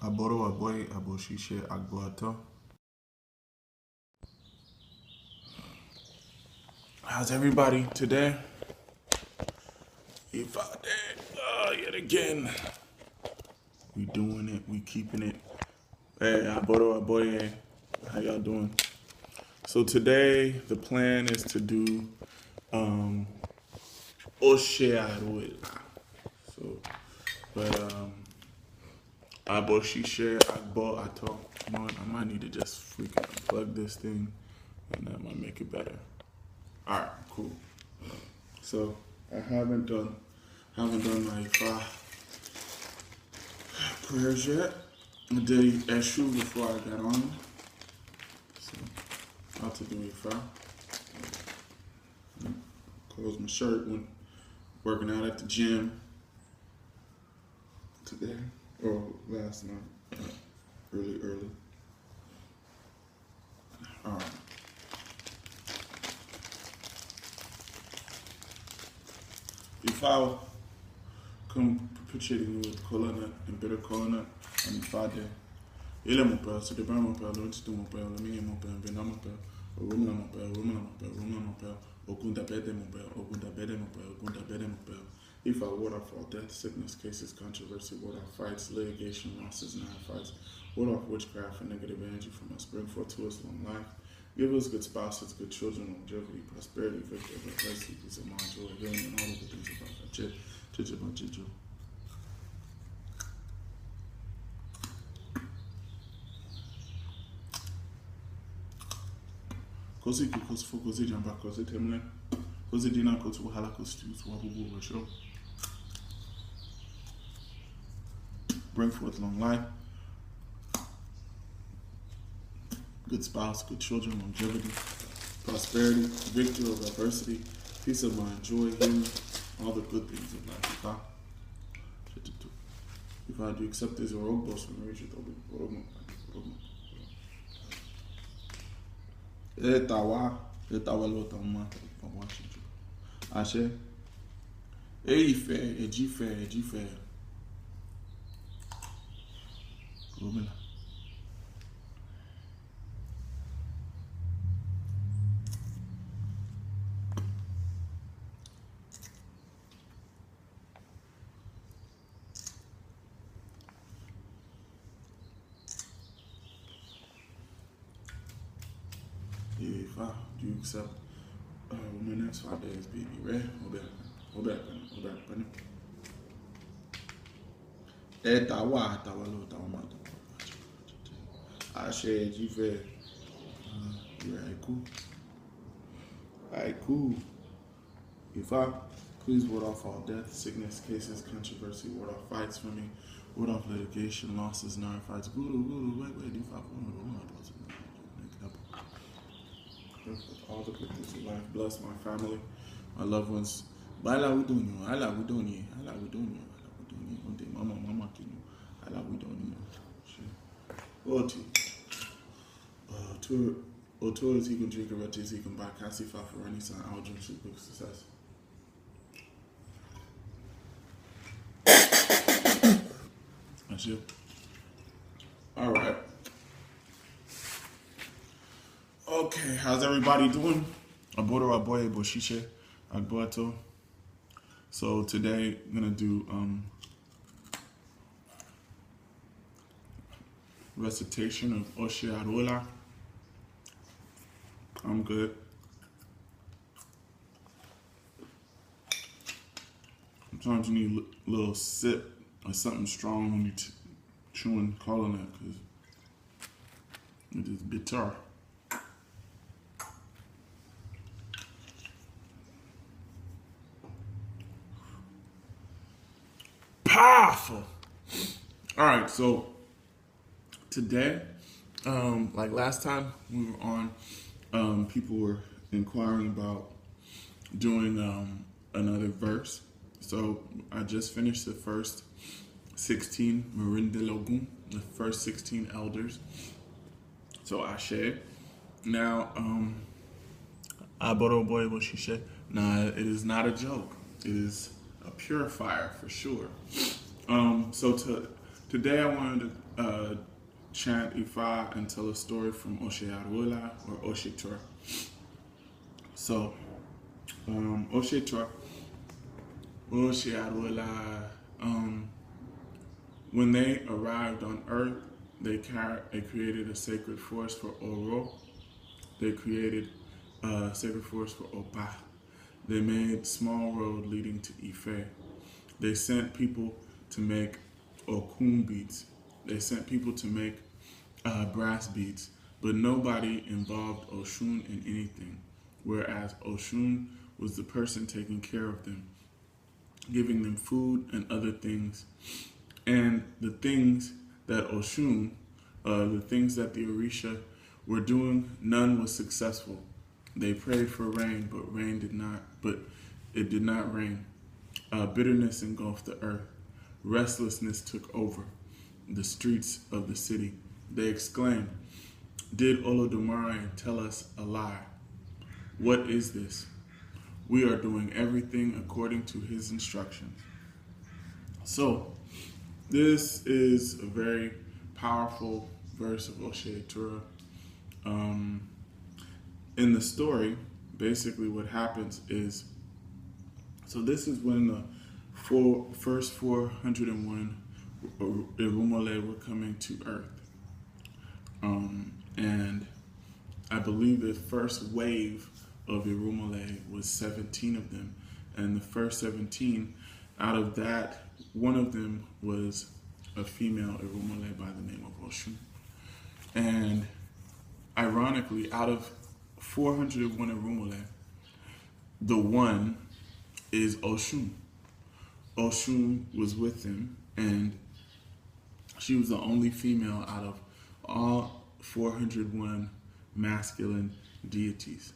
Aboro aboy aboshishe agboato. How's everybody today? Ifakolade, yet again. We doing it, we keeping it. Hey, Aboro aboye, how y'all doing? So today the plan is to do Ose Ifa. So, but aboshishe agbo ato. You know what? I might need to just freaking unplug this thing, and that might make it better. All right, cool. So I haven't done my prayers yet. I did Eshu before I got on. So about to do Ifa. Closed my shirt when working out at the gym today or last night, early. All right. Ifa come perpetuating with cola nut and bitter cola nut and Ifa day. Ele mon père, c'est de bien mon père, l'autre c'est mon père, le mien mon père, ben mon père, au room mon père, mon père, au kunda bede mon père, au kunda bede mon père, au kunda bede mon père. Ifa waterfall, death, sickness, cases, controversy, ward off fights, litigation, losses, non-fights, ward off witchcraft and negative energy from us, bring forth to us long life. Give us good spouses, good children, longevity, prosperity, victory, adversity, peace of mind, joy, healing, and all of the things about that. Chicho. Kosi ki kosi fo kosi jamba kosi temle. Kosi dina kosi wahala kosi tu wabubu show. Bring forth long life, good spouse, good children, longevity, prosperity, victory over adversity, peace of mind, joy, healing, all the good things in life. If I do accept this or boss when reach it, Etawa lota ma watching you. Ashe, ejife. Gomela. Ifa, do you accept women next 5 days, baby? Right? Hold back. Etawa lota ma. Ashe, ejife. Alright, cool. Ifa, please ward off all death, sickness, cases, controversy, ward off fights for me, ward off litigation, losses, non-fights. Guru, wait, Ifa, all the good things in life. Bless my family, my loved ones. Ala we doing you. One day, mama, can you? Ala we doing you. Oti. Tour is he can drink a red tea, he can buy Cassifa for any sign. I'll drink super quick success. That's you. All right. Okay, how's everybody doing? Aboro aboye boshishe agboato. So today I'm gonna do recitation of Ose Ifa. I'm good. Sometimes you need a little sip or something strong when you're chewing, calling it, because it is bitter. Powerful. All right, so today, like last time we were on, people were inquiring about doing another verse. So I just finished the first 16 Logun, the first 16 elders. So Ashe. Now, Aboro boy Boshishe. Now it is not a joke. It is a purifier for sure. So to Today I wanted to chant Ifa and tell a story from Ose Ifa or Ose Tura. So, Ose Tura, Ose Ifa, when they arrived on Earth, they created a sacred forest for Oro. They created a sacred forest for Opa. They made small road leading to Ife. They sent people to make Okun beads. They sent people to make brass beads, but nobody involved Oshun in anything, whereas Oshun was the person taking care of them, giving them food and other things. And the things that Oshun, the things that the Orisha were doing, none was successful. They prayed for rain, but it did not rain. Bitterness engulfed the earth. Restlessness took over the streets of the city. They exclaimed, "Did Olodumare tell us a lie? What is this? We are doing everything according to his instructions." So, this is a very powerful verse of Ose Tura. In the story, basically what happens is, so this is when the first 401 Irumole were coming to Earth. And I believe the first wave of Irumole was 17 of them. And the first 17, out of that, one of them was a female Irumole by the name of Oshun. And ironically, out of 401 Irumole, the one is Oshun. Oshun was with them, and she was the only female out of all 401 masculine deities.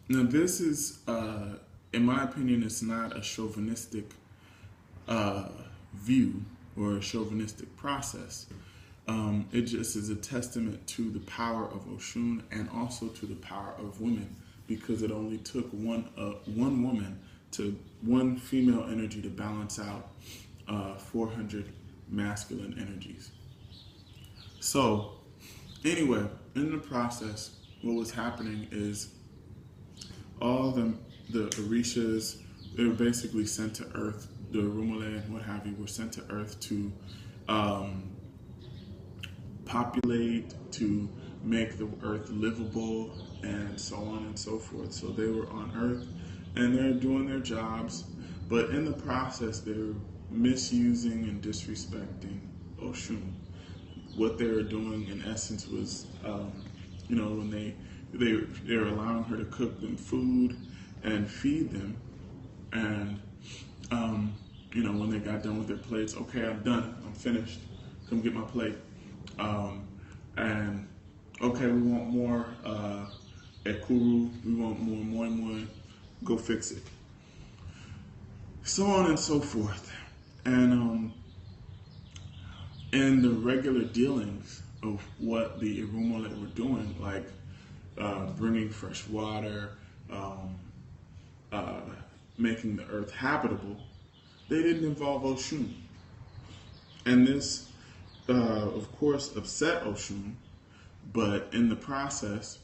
Now, this is, in my opinion, it's not a chauvinistic view or a chauvinistic process. It just is a testament to the power of Oshun and also to the power of women, because it only took one woman to one female energy to balance out 400 masculine energies. So anyway, in the process, what was happening is all the Orishas, they were basically sent to Earth. The Irumole and what have you were sent to Earth to populate, to make the Earth livable, and so on and so forth. So they were on Earth and they're doing their jobs, but in the process they were misusing and disrespecting Oshun. What they were doing in essence was, when they were allowing her to cook them food and feed them, and when they got done with their plates, okay, I'm done, I'm finished, come get my plate. And okay, we want more ekuru, we want more moi moi, go fix it. So on and so forth. And in the regular dealings of what the Irumole were doing, like bringing fresh water, making the earth habitable, they didn't involve Oshun. And this, of course, upset Oshun, but in the process,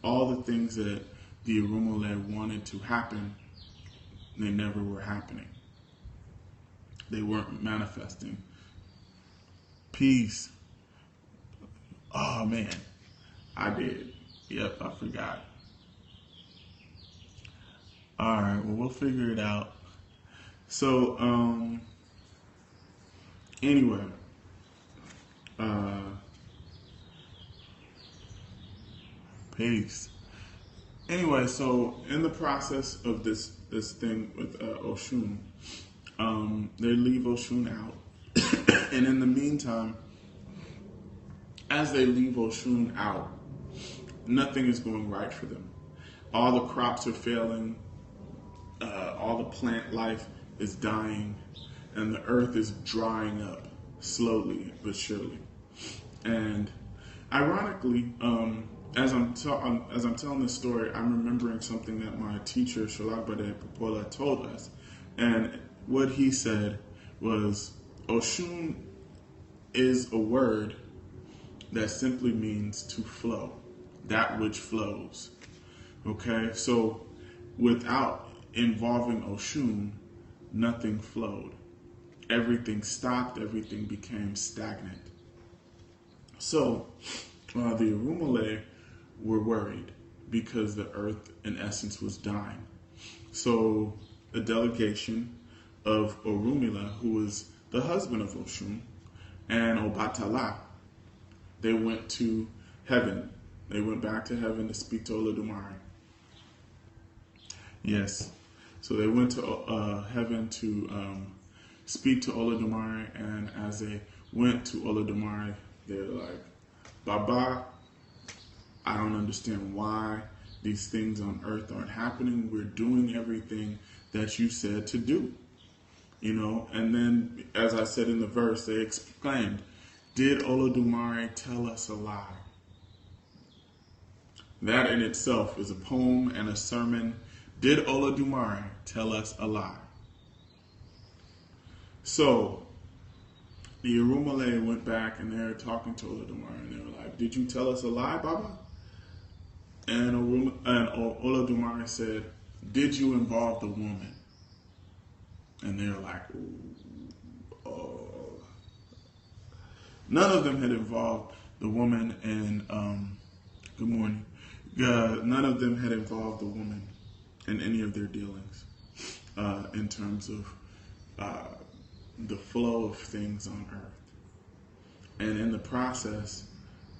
all the things that the Irumole wanted to happen, they never were happening. They weren't manifesting. Peace. Oh man, I did. Yep, I forgot. All right, well, we'll figure it out. So, anyway, peace. Anyway, so in the process of this thing with Oshun, they leave Oshun out. And in the meantime, as they leave Oshun out, nothing is going right for them. All the crops are failing, all the plant life is dying, and the earth is drying up slowly but surely. And ironically, as I'm telling this story, I'm remembering something that my teacher, Sholagbade Popola, told us. And what he said was, Oshun is a word that simply means to flow, that which flows. Okay, so without involving Oshun, nothing flowed. Everything stopped, everything became stagnant. So the Irumale were worried because the earth, in essence, was dying. So a delegation of Orunmila, who was the husband of Oshun, and Obatala, they went to heaven. They went back to heaven to speak to Olodumare. Yes. So they went to heaven to speak to Olodumare, and as they went to Olodumare, they're like, Baba, I don't understand why these things on earth aren't happening. We're doing everything that you said to do. You know, and then, as I said in the verse, they exclaimed, did Olodumare tell us a lie? That in itself is a poem and a sermon. Did Olodumare tell us a lie? So the Irumale went back and they were talking to Olodumare and they were like, did you tell us a lie, Baba? And Olodumare said, did you involve the woman? And they were like, oh. None of them had involved the woman, and good morning. None of them had involved the woman in any of their dealings in terms of the flow of things on earth. And in the process,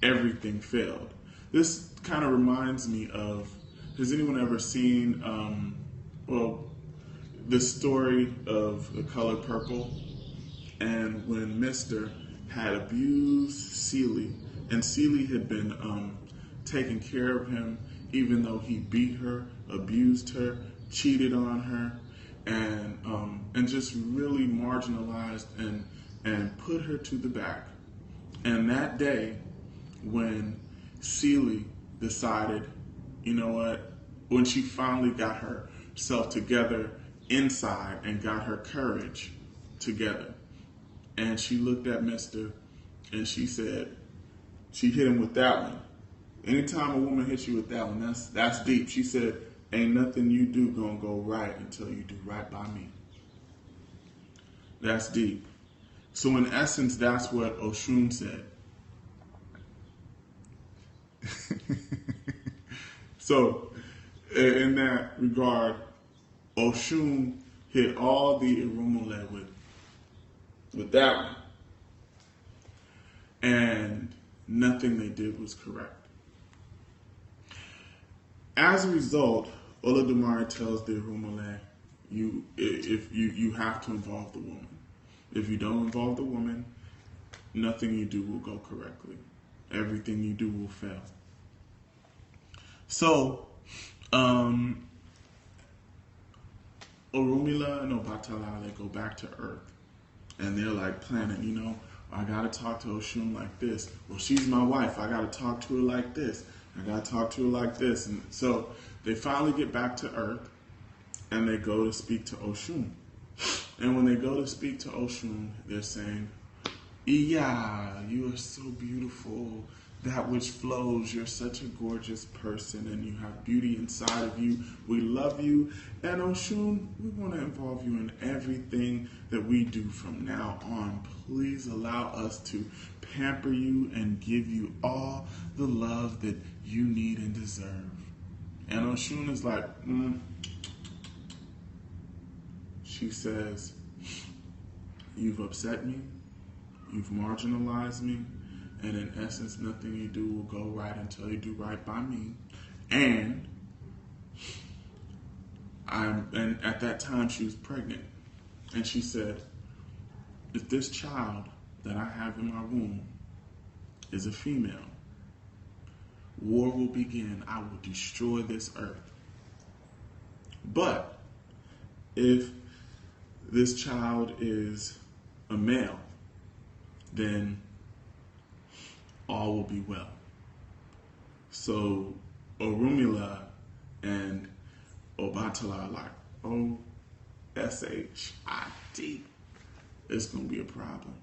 everything failed. This kind of reminds me of, has anyone ever seen, the story of The Color Purple? And when Mr. had abused Celie, and Celie had been taking care of him, even though he beat her, abused her, cheated on her, and just really marginalized and put her to the back. And that day, when Celie decided, you know what, when she finally got herself together inside and got her courage together, and she looked at Mr. and she said, she hit him with that one. Anytime a woman hits you with that one, that's deep. She said, ain't nothing you do gonna go right until you do right by me. That's deep. So in essence, that's what Oshun said. So in that regard, Oshun hit all the Irumale with that one. And nothing they did was correct. As a result, Olodumare tells the Irumale, you have to involve the woman. If you don't involve the woman, nothing you do will go correctly. Everything you do will fail. So, Orunmila and Obatala, they go back to Earth. And they're like planning, you know, I gotta talk to Oshun like this. Well, she's my wife. I gotta talk to her like this. I gotta talk to her like this. And so they finally get back to Earth and they go to speak to Oshun. And when they go to speak to Oshun, they're saying, Iya, you are so beautiful. That which flows. You're such a gorgeous person and you have beauty inside of you. We love you. And Oshun, we want to involve you in everything that we do from now on. Please allow us to pamper you and give you all the love that you need and deserve. And Oshun is like, She says, you've upset me. You've marginalized me. And in essence, nothing you do will go right until you do right by me. And at that time she was pregnant. And she said, if this child that I have in my womb is a female, war will begin. I will destroy this earth. But if this child is a male, then all will be well. So Orunmila and Obatala are like, O-S-H-I-D. It's going to be a problem.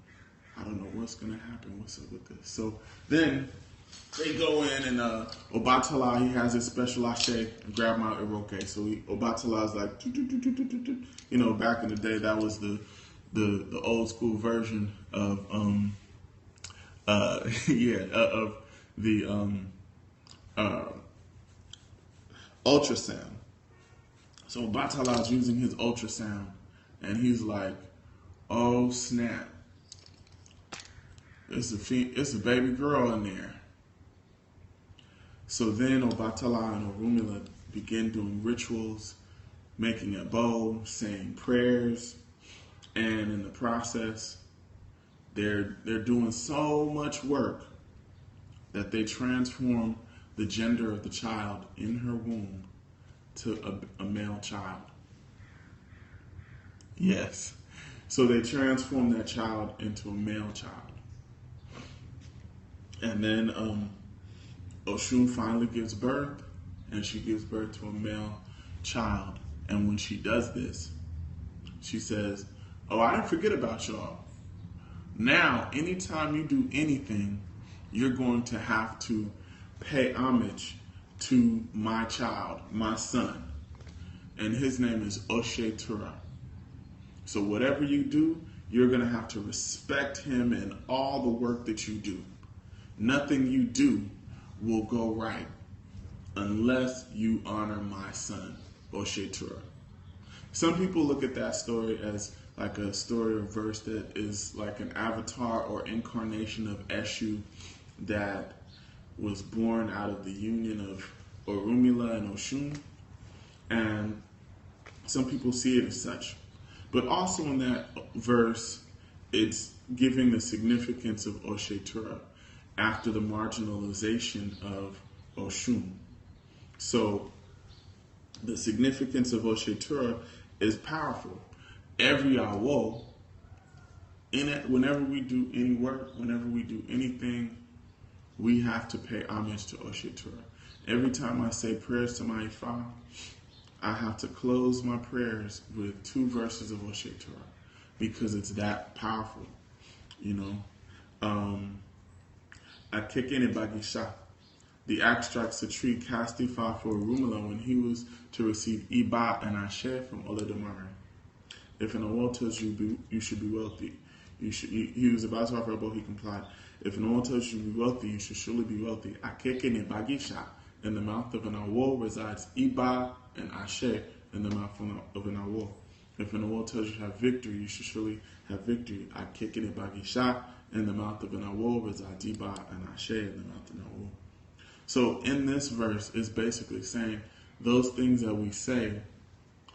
I don't know what's gonna happen. What's up with this? So then they go in and Obatala, he has his special ashe and grab my Iroke. So Obatala's like, you know, back in the day, that was the old school version of of the ultrasound. So Obatala's using his ultrasound, and he's like, oh snap, it's a baby girl in there. So then Obatala and Orunmila begin doing rituals, making a bow, saying prayers, and in the process, they're doing so much work that they transform the gender of the child in her womb to a male child. Yes. So they transform that child into a male child. And then Oshun finally gives birth, and she gives birth to a male child. And when she does this, she says, oh, I didn't forget about y'all. Now, anytime you do anything, you're going to have to pay homage to my child, my son. And his name is Ose Tura. So whatever you do, you're going to have to respect him in all the work that you do. Nothing you do will go right unless you honor my son, Ose Tura. Some people look at that story as like a story or verse that is like an avatar or incarnation of Eshu that was born out of the union of Orunmila and Oshun. And some people see it as such. But also in that verse, it's giving the significance of Ose Tura after the marginalization of Oshun. So the significance of Ose Tura is powerful. Every awo, in it, whenever we do any work, whenever we do anything, we have to pay homage to Ose Tura. Every time I say prayers to my Ifa, I have to close my prayers with 2 verses of Ose Tura because it's that powerful, you know. Akekene Bagisha, the abstracts a tree cast Ifa for Orunmila when he was to receive Iba and Ashe from Olodumare. If an award tells you you should be wealthy, he was about to offer a bow, he complied. If an award tells you to be wealthy, you should surely be wealthy. Akekene Bagisha, in the mouth of an award resides Iba and Ashe in the mouth of an award. If an award tells you to have victory, you should surely have victory. Akekene Bagisha, in the mouth of an award resides Iba and Ashe in the mouth of an award. So in this verse, it's basically saying those things that we say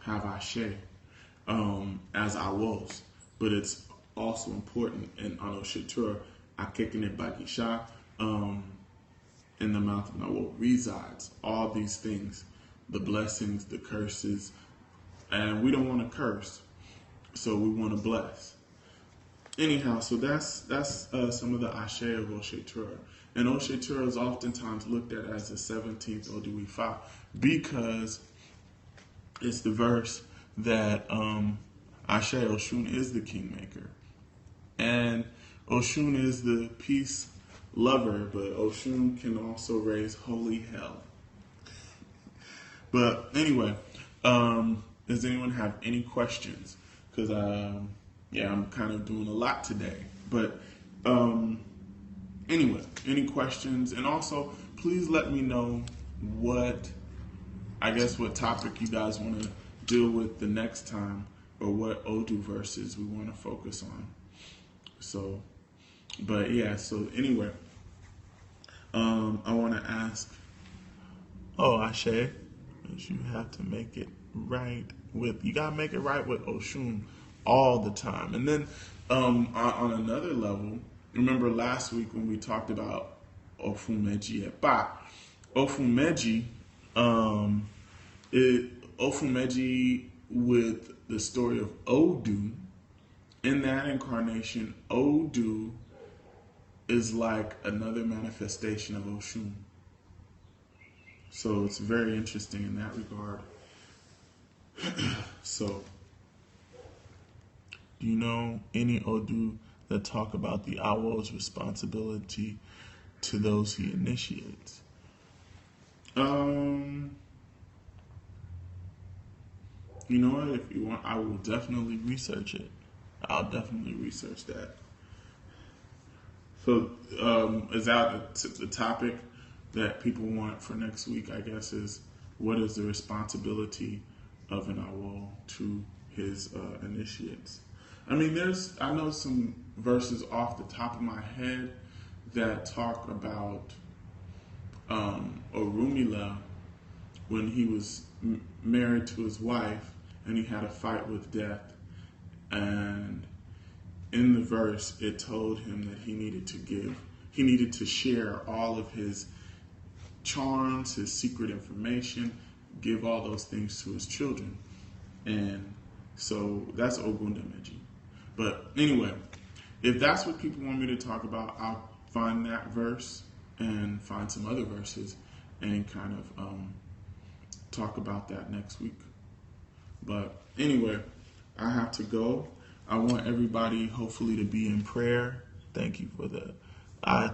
have Ashe as awos, but it's also important in Ose Tura, Akekene Bagisha, in the mouth of Nawo resides all these things, the blessings, the curses, and we don't want to curse, so we want to bless. Anyhow, so that's some of the Ashe of Ose Tura. And Ose Tura is oftentimes looked at as the 17th Odu Ifa because it's the verse that Ashe Oshun is the kingmaker. And Oshun is the peace lover, but Oshun can also raise holy hell. But anyway, does anyone have any questions? Because, I'm kind of doing a lot today. But anyway, any questions? And also, please let me know what topic you guys want to deal with the next time, or what Odu verses we want to focus on. So, but yeah, so anyway, I want to ask, Ashe, you have to make it right with, you got to make it right with Oshun all the time. And then on another level, remember last week when we talked about Ofumeji Epa, Ofumeji, Ofumeji with the story of Odu, in that incarnation, Odu is like another manifestation of Oshun. So it's very interesting in that regard. So, do you know any Odu that talk about the owl's responsibility to those he initiates. You know what? If you want, I will definitely research it. I'll definitely research that. So, is that the topic that people want for next week? I guess is what is the responsibility of an owl to his initiates? I mean, I know some verses off the top of my head that talk about Orunmila when he was married to his wife and he had a fight with death, and in the verse it told him that he needed to share all of his charms, his secret information, give all those things to his children. And so that's Ogundameji. But anyway, if that's what people want me to talk about, I'll find that verse and find some other verses and kind of talk about that next week. But anyway, I have to go. I want everybody hopefully to be in prayer. Thank you for that.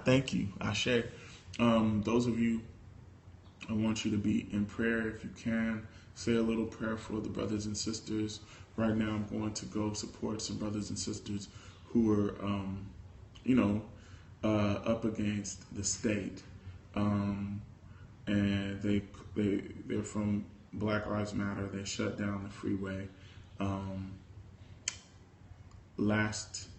Thank you. Ashe. Those of you, I want you to be in prayer if you can. Say a little prayer for the brothers and sisters. Right now I'm going to go support some brothers and sisters who are, up against the state. And they're from Black Lives Matter. They shut down the freeway last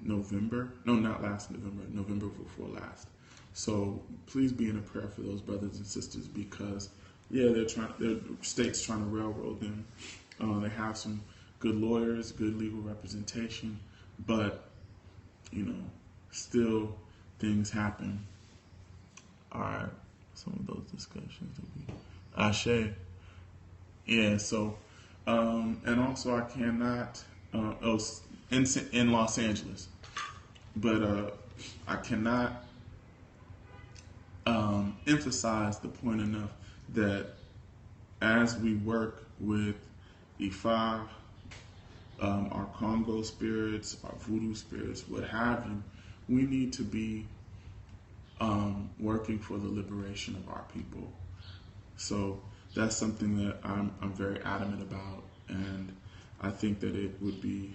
November. No, not last November. November before last. So please be in a prayer for those brothers and sisters because, their state's trying to railroad them. They have some good lawyers, good legal representation, but, still things happen. All right, some of those discussions will be Ashe. Yeah, so, and also I cannot, in Los Angeles, but I cannot emphasize the point enough that as we work with Ifa, our Congo spirits, our voodoo spirits, what have you, we need to be working for the liberation of our people. So that's something that I'm very adamant about, and I think that it would be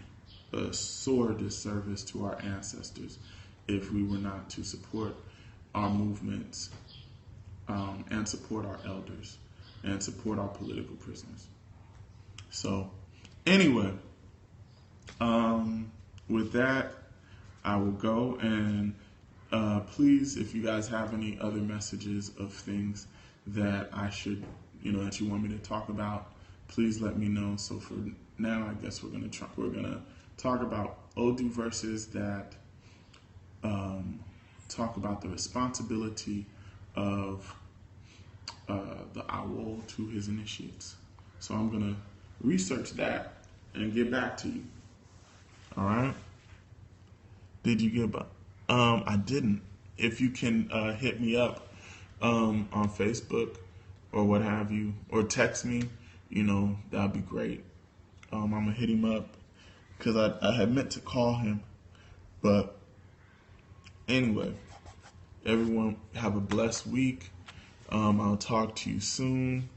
a sore disservice to our ancestors if we were not to support our movements and support our elders and support our political prisoners. So anyway, with that, I will go, and please, if you guys have any other messages of things that I should, that you want me to talk about, please let me know. So for now, I guess we're gonna talk about Odu verses that talk about the responsibility of the owl to his initiates. So I'm gonna research that and get back to you. All right. Did you get back? I didn't. If you can hit me up on Facebook or what have you, or text me, that'd be great. I'm gonna hit him up because I had meant to call him, but anyway, everyone have a blessed week. I'll talk to you soon,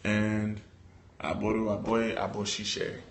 and aboru aboye aboshishe.